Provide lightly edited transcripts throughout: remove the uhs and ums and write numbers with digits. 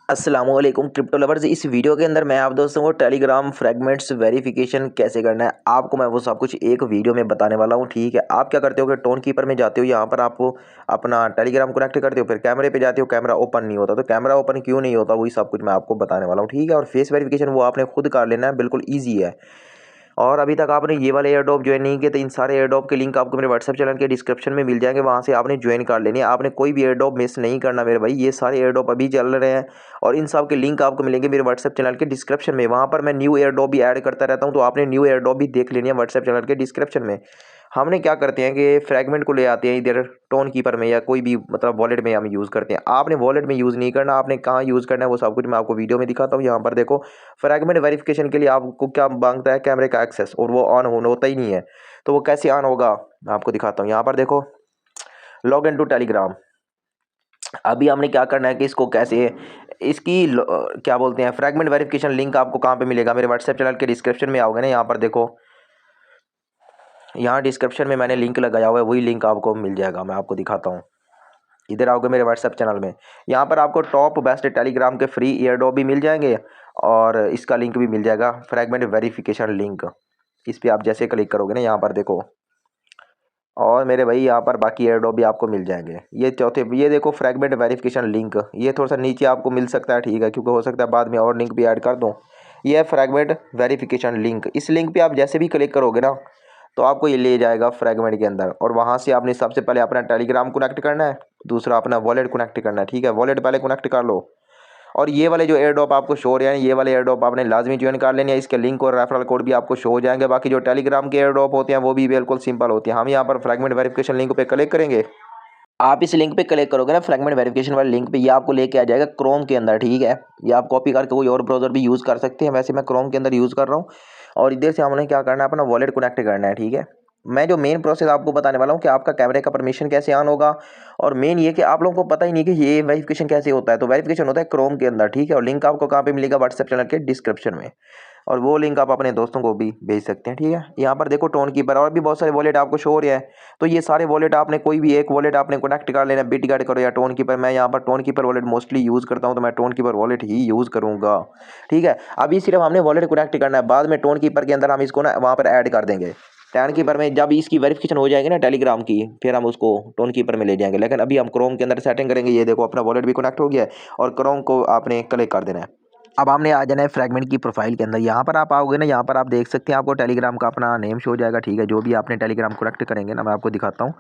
अस्सलामुअलैकुम crypto lovers. इस video के अंदर मैं आप दोस्तों को टेलीग्राम फ्रैगमेंट्स वेरिफिकेशन कैसे करना है आपको मैं वो सब कुछ एक वीडियो में बताने वाला हूँ। ठीक है, आप क्या करते हो कि टोन कीपर में जाते हो, यहाँ पर आपको अपना टेलीग्राम कनेक्ट करते हो, फिर कैमरे पे जाते हो, कैमरा ओपन नहीं होता। तो कैमरा ओपन क्यों नहीं होता, वही सब कुछ मैं आपको बताने वाला हूँ। ठीक है, और फेस वेरिफिकेशन वो आपने खुद कर लेना है, बिल्कुल ईजी है। और अभी तक आपने ये वाले एयर ड्रॉप ज्वाइन नहीं किए तो इन सारे एयर ड्रॉप के लिंक आपको मेरे व्हाट्सएप चैनल के डिस्क्रिप्शन में मिल जाएंगे, वहाँ से आपने ज्वाइन कर लेनी है। आपने कोई भी एयर ड्रॉप मिस नहीं करना मेरे भाई, ये सारे एयर ड्रॉप अभी चल रहे हैं और इन सब के लिंक आपको मिलेंगे मेरे व्हाट्सएप चैनल के डिस्क्रिप्शन में। वहाँ पर मैं न्यू एयर ड्रॉप भी ऐड करता रहता हूँ, तो आपने न्यू एयर ड्रॉप भी देख लेनी है व्हाट्सएप चैनल के डिस्क्रिप्शन में। हमने क्या करते हैं कि फ्रैगमेंट को ले आते हैं इधर टोन कीपर में या कोई भी मतलब वॉलेट में हम यूज़ करते हैं। आपने वॉलेट में यूज़ नहीं करना, आपने कहाँ यूज़ करना है वो सब कुछ मैं आपको वीडियो में दिखाता हूँ। यहाँ पर देखो, फ्रैगमेंट वेरिफिकेशन के लिए आपको क्या मांगता है, कैमरे का एक्सेस, और वो ऑन होता ही नहीं है। तो वो कैसे ऑन होगा मैं आपको दिखाता हूँ। यहाँ पर देखो, लॉग इन टू टेलीग्राम। अभी हमने क्या करना है कि इसको कैसे इसकी क्या बोलते हैं फ्रैगमेंट वेरिफिकेशन लिंक आपको कहाँ पे मिलेगा, मेरे व्हाट्सएप चैनल के डिस्क्रिप्शन में आओगे ना। यहाँ पर देखो, यहाँ डिस्क्रिप्शन में मैंने लिंक लगाया हुआ है, वही लिंक आपको मिल जाएगा। मैं आपको दिखाता हूँ, इधर आओगे मेरे व्हाट्सएप चैनल में। यहाँ पर आपको टॉप बेस्ट टेलीग्राम के फ्री एयरड्रॉप भी मिल जाएंगे और इसका लिंक भी मिल जाएगा, फ्रैगमेंट वेरिफिकेशन लिंक। इस पर आप जैसे क्लिक करोगे ना, यहाँ पर देखो, और मेरे भाई यहाँ पर बाकी एयरड्रॉप भी आपको मिल जाएंगे। ये चौथे, ये देखो फ्रैगमेंट वेरिफिकेशन लिंक, ये थोड़ा सा नीचे आपको मिल सकता है। ठीक है, क्योंकि हो सकता है बाद में और लिंक भी ऐड कर दूँ। ये है फ्रैगमेंट वेरिफिकेशन लिंक। इस लिंक पे आप जैसे भी क्लिक करोगे ना, तो आपको ये ले जाएगा फ्रैगमेंट के अंदर, और वहाँ से आपने सबसे पहले अपना टेलीग्राम कनेक्ट करना है, दूसरा अपना वॉलेट कनेक्ट करना है। ठीक है, वॉलेट पहले कनेक्ट कर लो, और ये वाले जो एयर ड्रॉप आपको शो हो रहे हैं, ये वाले एयर ड्रॉप आपने लाजमी ज्वाइन कर लेने हैं। इसके लिंक और रेफरल कोड भी आपको शो हो जाएंगे। बाकी जो टेलीग्राम के एयर ड्रॉप होते हैं वो भी बिल्कुल सिंपल होते हैं। हम यहाँ पर फ्रैगमेंट वेरिफिकेशन लिंक पे क्लिक करेंगे। आप इस लिंक पे क्लिक करोगे ना, फ्रैगमेंट वेरिफिकेशन वाले लिंक पे, ये आपको लेके आ जाएगा क्रोम के अंदर। ठीक है, ये आप कॉपी करके कोई और ब्राउजर भी यूज़ कर सकते हैं, वैसे मैं क्रोम के अंदर यूज़ कर रहा हूँ। और इधर से हमने क्या करना है, अपना वॉलेट कनेक्ट करना है। ठीक है, मैं जो मेन प्रोसेस आपको बताने वाला हूँ कि आपका कैमरे का परमिशन कैसे ऑन होगा, और मेन ये कि आप लोगों को पता ही नहीं कि ये वेरिफिकेशन कैसे होता है। तो वेरिफिकेशन होता है क्रोम के अंदर। ठीक है, और लिंक आपको कहाँ पे मिलेगा, व्हाट्सएप चैनल के डिस्क्रिप्शन में, और वो लिंक आप अपने दोस्तों को भी भेज सकते हैं। ठीक है, यहाँ पर देखो टोन कीपर और भी बहुत सारे वॉलेट आपको शो हो रहे हैं। तो ये सारे वॉलेट आपने कोई भी एक वॉलेट आपने कनेक्ट कर लेना, बिटगेट करो या टोन कीपर। मैं यहाँ पर tone keeper wallet mostly use करता हूँ, तो मैं टोन कीपर वॉलेट ही यूज़ करूँगा। ठीक है, अभी सिर्फ हमने वॉलेट कनेक्ट करना है, बाद में टोन कीपर के अंदर हम इसको ना वहाँ पर ऐड कर देंगे। टोन कीपर में जब इसकी वेरिफिकेशन हो जाएगी ना टेलीग्राम की, फिर हम उसको टोन कीपर में ले जाएंगे। लेकिन अभी हम क्रोम के अंदर सेटिंग करेंगे। ये देखो, अपना वॉलेट भी कनेक्ट हो गया है और क्रोम को आपने क्लिक कर देना है। अब हमने आ जाना है फ्रैगमेंट की प्रोफाइल के अंदर। यहाँ पर आप आओगे ना, यहाँ पर आप देख सकते हैं आपको टेलीग्राम का अपना नेम शो हो जाएगा। ठीक है, जो भी आपने टेलीग्राम कनेक्ट करेंगे ना, मैं आपको दिखाता हूँ।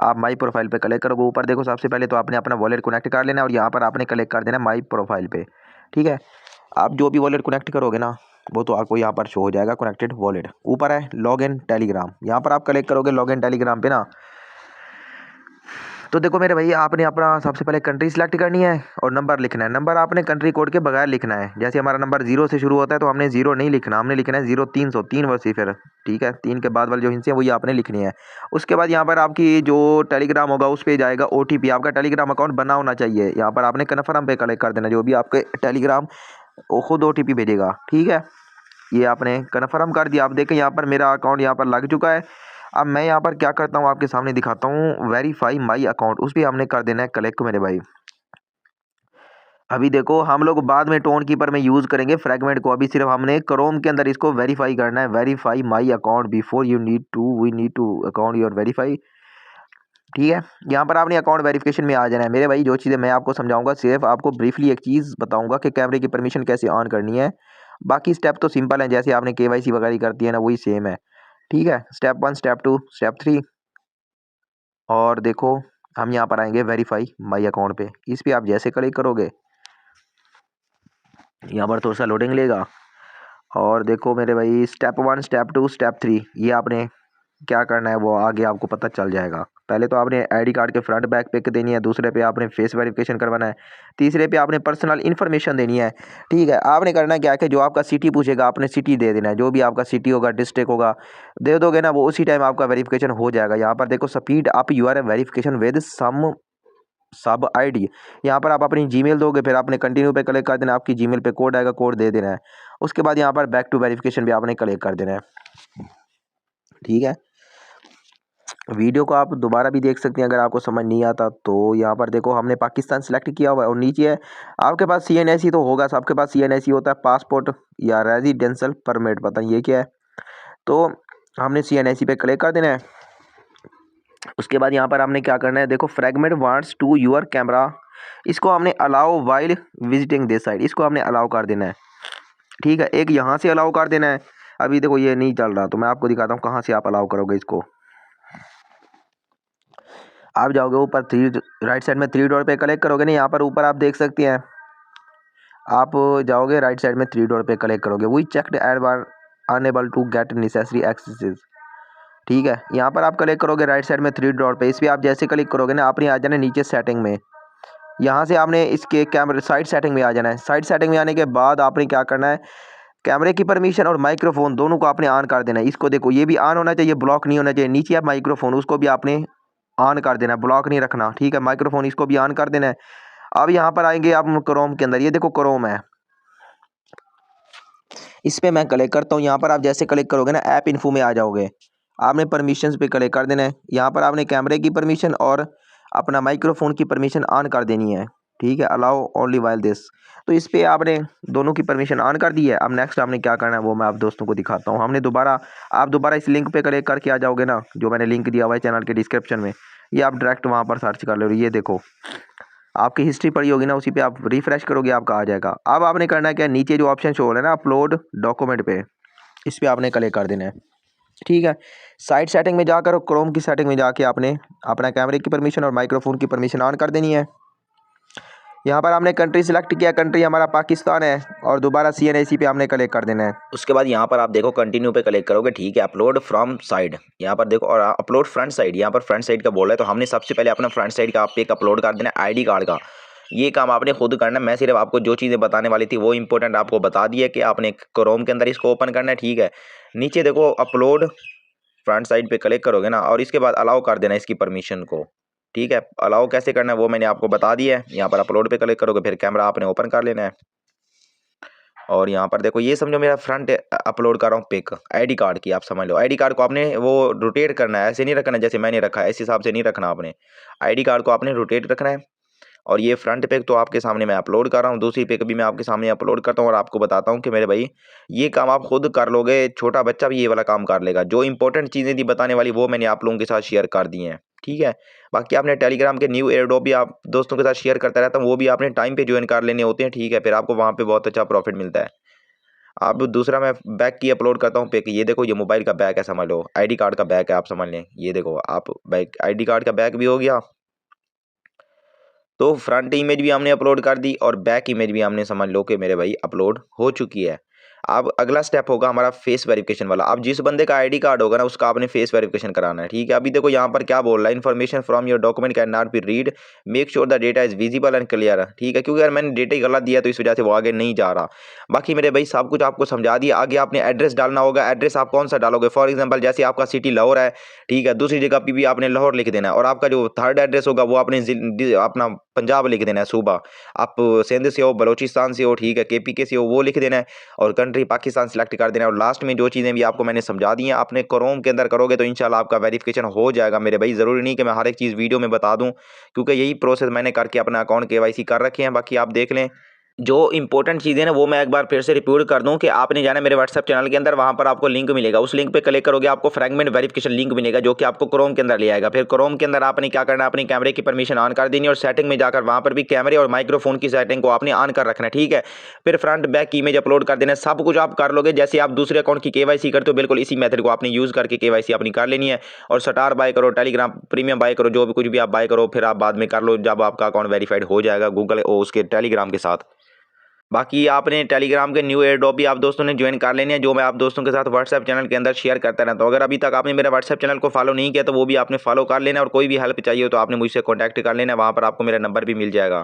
आप माई प्रोफाइल पे क्लिक करोगे, ऊपर देखो सबसे पहले तो आपने अपना वॉलेट कनेक्ट कर लेना है, और यहाँ पर आपने क्लिक कर देना माई प्रोफाइल पे। ठीक है, आप जो भी वॉलेट कनेक्ट करोगे ना, वो तो आपको यहाँ पर शो हो जाएगा, कनेक्टेड वॉलेट। ऊपर है लॉग इन टेलीग्राम, यहाँ पर आप क्लिक करोगे लॉग इन टेलीग्राम पे ना, तो देखो मेरे भाई, आपने अपना सबसे पहले कंट्री सिलेक्ट करनी है और नंबर लिखना है। नंबर आपने कंट्री कोड के बगैर लिखना है। जैसे हमारा नंबर 0 से शुरू होता है, तो हमने 0 नहीं लिखना, हमने लिखना है 0300, 3 वर्ष फिर। ठीक है, 3 के बाद वाली जो हिंसे हैं वही आपने लिखनी है। उसके बाद यहाँ पर आपकी जो टेलीग्राम होगा उस पर जाएगा OTP। आपका टेलीग्राम अकाउंट बना होना चाहिए। यहाँ पर आपने कन्फर्म पे क्लिक कर देना, जो भी आपके टेलीग्राम वो खुद OTP भेजेगा। ठीक है, ये आपने कन्फर्म कर दिया। आप देखें यहाँ पर मेरा अकाउंट यहाँ पर लग चुका है। अब मैं यहाँ पर क्या करता हूँ आपके सामने दिखाता हूँ, वेरीफाई माई अकाउंट, उस पर हमने कर देना है क्लिक मेरे भाई। अभी देखो, हम लोग बाद में टोन कीपर में यूज़ करेंगे फ्रैगमेंट को, अभी सिर्फ हमने क्रोम के अंदर इसको वेरीफाई करना है। Verify my account before you need to we need to account your verify. ठीक है, यहाँ पर आपने अकाउंट वेरिफिकेशन में आ जाना है मेरे भाई। जो चीज़ें मैं आपको समझाऊंगा, सिर्फ आपको ब्रीफली एक चीज़ बताऊंगा कि कैमरे की परमिशन कैसे ऑन करनी है। बाकी स्टेप तो सिंपल है, जैसे आपने KYC वगैरह करती है ना, वही सेम है। ठीक है, स्टेप 1, स्टेप 2, स्टेप 3। और देखो, हम यहाँ पर आएंगे वेरीफाई माई अकाउंट पे। इस पर आप जैसे क्लिक करोगे, यहाँ पर थोड़ा सा लोडिंग लेगा, और देखो मेरे भाई, स्टेप 1, स्टेप 2, स्टेप 3, ये आपने क्या करना है वो आगे आपको पता चल जाएगा। पहले तो आपने ID कार्ड के फ्रंट बैक पिक देनी है, दूसरे पे आपने फेस वेरिफिकेशन करवाना है, तीसरे पे आपने पर्सनल इन्फॉर्मेशन देनी है। ठीक है, आपने करना क्या है कि जो आपका सिटी पूछेगा आपने सिटी दे देना है, जो भी आपका सिटी होगा, डिस्ट्रिक्ट होगा, दे दोगे ना, वो उसी टाइम आपका वेरिफिकेशन हो जाएगा। यहाँ पर देखो, speed up your verification with some sub ID। यहाँ पर आप अपनी जीमेल दोगे, फिर आपने कंटिन्यू पे क्लिक कर देना, आपकी जीमेल पे कोड आएगा, कोड दे देना है। उसके बाद यहाँ पर बैक टू वेरिफिकेशन भी आपने क्लिक कर देना है। ठीक है, वीडियो को आप दोबारा भी देख सकते हैं अगर आपको समझ नहीं आता तो। यहाँ पर देखो हमने पाकिस्तान सेलेक्ट किया हुआ है और नीचे है आपके पास CNSE तो होगा, सबके पास CNSE होता है, पासपोर्ट या रेजिडेंशियल परमिट, पता नहीं ये क्या है। तो हमने CNSE पे क्लिक कर देना है। उसके बाद यहाँ पर हमने क्या करना है, देखो fragment wants to your camera, इसको हमने allow while visiting this side, इसको हमने अलाउ कर देना है। ठीक है, एक यहाँ से अलाउ कर देना है। अभी देखो ये नहीं चल रहा तो मैं आपको दिखाता हूँ कहाँ से आप अलाउ करोगे इसको। आप जाओगे ऊपर राइट साइड में 3 डॉट पे क्लिक करोगे ना, यहाँ पर ऊपर आप देख सकते हैं, आप जाओगे राइट साइड में 3 डॉट पे क्लिक करोगे, we checked ad bar unable to get necessary access. ठीक है, यहाँ पर आप क्लिक करोगे राइट साइड में 3 डॉट पे, इस पर आप जैसे क्लिक करोगे ना आपने आ जाना नीचे सेटिंग में। यहाँ से आपने इसके कैमरे साइड सेटिंग में आ जाना है। साइड सेटिंग में आने के बाद आपने क्या करना है, कैमरे की परमिशन और माइक्रोफोन दोनों को आपने ऑन कर देना है। इसको देखो ये भी ऑन होना चाहिए, ब्लॉक नहीं होना चाहिए। नीचे आप माइक्रोफोन उसको भी आपने ऑन कर देना है, ब्लॉक नहीं रखना। ठीक है, माइक्रोफोन इसको भी ऑन कर देना है। अब यहाँ पर आएंगे आप क्रोम के अंदर, ये देखो क्रोम है, इस पर मैं क्लिक करता हूँ। यहाँ पर आप जैसे क्लिक करोगे ना ऐप इन्फो में आ जाओगे, आपने परमिशंस पे क्लिक कर देना है। यहाँ पर आपने कैमरे की परमिशन और अपना माइक्रोफोन की परमिशन ऑन कर देनी है। ठीक है, अलाउ ओनली वाइल दिस, तो इस पर आपने दोनों की परमिशन ऑन कर दी है। अब नेक्स्ट आपने क्या करना है वो मैं आप दोस्तों को दिखाता हूँ। आप दोबारा इस लिंक पे क्लिक करके आ जाओगे ना, जो मैंने लिंक दिया हुआ है चैनल के डिस्क्रिप्शन में, ये आप डायरेक्ट वहाँ पर सर्च कर लो। ये देखो आपकी हिस्ट्री पड़ी होगी ना, उसी पे आप रिफ्रेश करोगे आपका आ जाएगा। अब आपने करना है क्या, नीचे जो ऑप्शन शो हो रहा है ना अपलोड डॉक्यूमेंट पे, इस पर आपने क्लिक कर देना है। ठीक है, साइड सेटिंग में जाकर क्रोम की सेटिंग में जाके आपने अपना कैमरे की परमिशन और माइक्रोफोन की परमिशन ऑन कर देनी है। यहाँ पर आपने कंट्री सिलेक्ट किया, कंट्री हमारा पाकिस्तान है, और दोबारा CNSE पे आपने क्लिक कर देना है। उसके बाद यहाँ पर आप देखो कंटिन्यू पे क्लिक करोगे। ठीक है, अपलोड फ्रॉम साइड यहाँ पर देखो, और अपलोड फ्रंट साइड, यहाँ पर फ्रंट साइड का बोल रहा है तो हमने सबसे पहले अपना फ्रंट साइड का आप एक अपलोड कर देना है ID कार्ड का। ये काम आपने खुद करना है, मैं सिर्फ आपको जो चीज़ें बताने वाली थी वो इंपॉर्टेंट आपको बता दी है कि आपने क्रोम के अंदर इसको ओपन करना है। ठीक है, नीचे देखो अपलोड फ्रंट साइड पे क्लिक करोगे ना, और इसके बाद अलाउ कर देना इसकी परमिशन को। ठीक है, अलाउ कैसे करना है वो मैंने आपको बता दिया है। यहाँ पर अपलोड पे क्लिक करोगे, फिर कैमरा आपने ओपन कर लेना है, और यहाँ पर देखो ये समझो मेरा फ्रंट अपलोड कर रहा हूँ पिक ID कार्ड की, आप समझ लो। ID कार्ड को आपने वो रोटेट करना है, ऐसे नहीं रखना जैसे मैंने रखा है, इस हिसाब से नहीं रखना आपने। ID कार्ड को आपने रोटेट रखना है। और ये फ्रंट पिक तो आपके सामने मैं अपलोड कर रहा हूँ, दूसरी पिक भी मैं आपके सामने अपलोड करता हूँ और आपको बताता हूँ कि मेरे भाई ये काम आप खुद कर लोगे, छोटा बच्चा भी ये वाला काम कर लेगा। जो इंपॉर्टेंट चीज़ें थी बताने वाली वो मैंने आप लोगों के साथ शेयर कर दी हैं। ठीक है, बाकी आपने टेलीग्राम के न्यू एयरड्रॉप भी आप दोस्तों के साथ शेयर करता रहता हूँ, वो भी आपने टाइम पे ज्वाइन कर लेने होते हैं। ठीक है, फिर आपको वहाँ पे बहुत अच्छा प्रॉफिट मिलता है। अब दूसरा मैं बैक की अपलोड करता हूँ पिक, ये देखो ये मोबाइल का बैक है, समझ लो ID कार्ड का बैक है, आप समझ लें। ये देखो आप बैक ID कार्ड का बैक भी हो गया, तो फ्रंट इमेज भी हमने अपलोड कर दी और बैक इमेज भी हमने समझ लो कि मेरे भाई अपलोड हो चुकी है। अब अगला स्टेप होगा हमारा फेस वेरिफिकेशन वाला। अब जिस बंदे का ID कार्ड होगा ना उसका आपने फेस वेरिफिकेशन कराना है। ठीक है, अभी देखो यहाँ पर क्या बोल रहा है, information from your document can not be read, make sure the data is visible and clear. ठीक है, क्योंकि यार मैंने डेटा ही गलत दिया तो इस वजह से वो आगे नहीं जा रहा। बाकी मेरे भाई सब कुछ आपको समझा दिया। आगे आपने एड्रेस डालना होगा, एड्रेस आप कौन सा डालोगे, फॉर एग्जाम्पल जैसे आपका सिटी लाहौर है, ठीक है, दूसरी जगह पे भी आपने लाहौर लिख देना है, और आपका जो थर्ड एड्रेस होगा वो आपने अपना पंजाब लिख देना है, सूबा। आप सिंध से हो, बलोचिस्तान से हो, ठीक है, KPK से हो, वो लिख देना है, और कंट्री पाकिस्तान सेलेक्ट कर देना है। और लास्ट में जो चीज़ें भी आपको मैंने समझा दी हैं आपने क्रोम के अंदर करोगे तो इंशाल्लाह आपका वेरिफिकेशन हो जाएगा मेरे भाई। ज़रूरी नहीं कि मैं हर एक चीज़ वीडियो में बता दूं, क्योंकि यही प्रोसेस मैंने करके अपना अकाउंट KYC कर रखे हैं। बाकी आप देख लें जो इंपॉर्टेंट चीज़ें ना वो मैं एक बार फिर से रिपीट कर दूं कि आपने जाना मेरे व्हाट्सएप चैनल के अंदर, वहां पर आपको लिंक मिलेगा, उस लिंक पे क्लिक करोगे आपको फ्रैगमेंट वेरिफिकेशन लिंक मिलेगा जो कि आपको क्रोम के अंदर ले आएगा। फिर क्रोम के अंदर आपने क्या करना है, अपनी कैमरे की परमिशन ऑन कर देनी है, और सेटिंग में जाकर वहां पर भी कैमरे और माइक्रोफोन की सेटिंग को आपने ऑन कर रखना है। ठीक है, फिर फ्रंट बैक इमेज अपलोड कर देना है, सब कुछ आप कर लोगे जैसे आप दूसरे अकाउंट की KYC करते हो, बिल्कुल इसी मेथड को आपने यूज़ करके KYC अपनी कर लेनी है। और स्टार बाय करो, टेलीग्राम प्रीमियम बाय करो, जो भी कुछ भी आप बाय करो फिर आप बाद में कर लो जब आपका अकाउंट वेरीफाइड हो जाएगा गूगल और उसके टेलीग्राम के साथ। बाकी आपने टेलीग्राम के न्यू एयरड्रॉप भी आप दोस्तों ने ज्वाइन कर लेनी है, जो मैं आप दोस्तों के साथ व्हाट्सएप चैनल के अंदर शेयर करता रहता हूँ। अगर अभी तक आपने मेरा व्हाट्सएप चैनल को फॉलो नहीं किया तो वो भी आपने फॉलो कर लेना, और कोई भी हेल्प चाहिए हो तो आपने मुझसे कॉन्टैक्ट कर लेना, वहाँ पर आपको मेरा नंबर भी मिल जाएगा।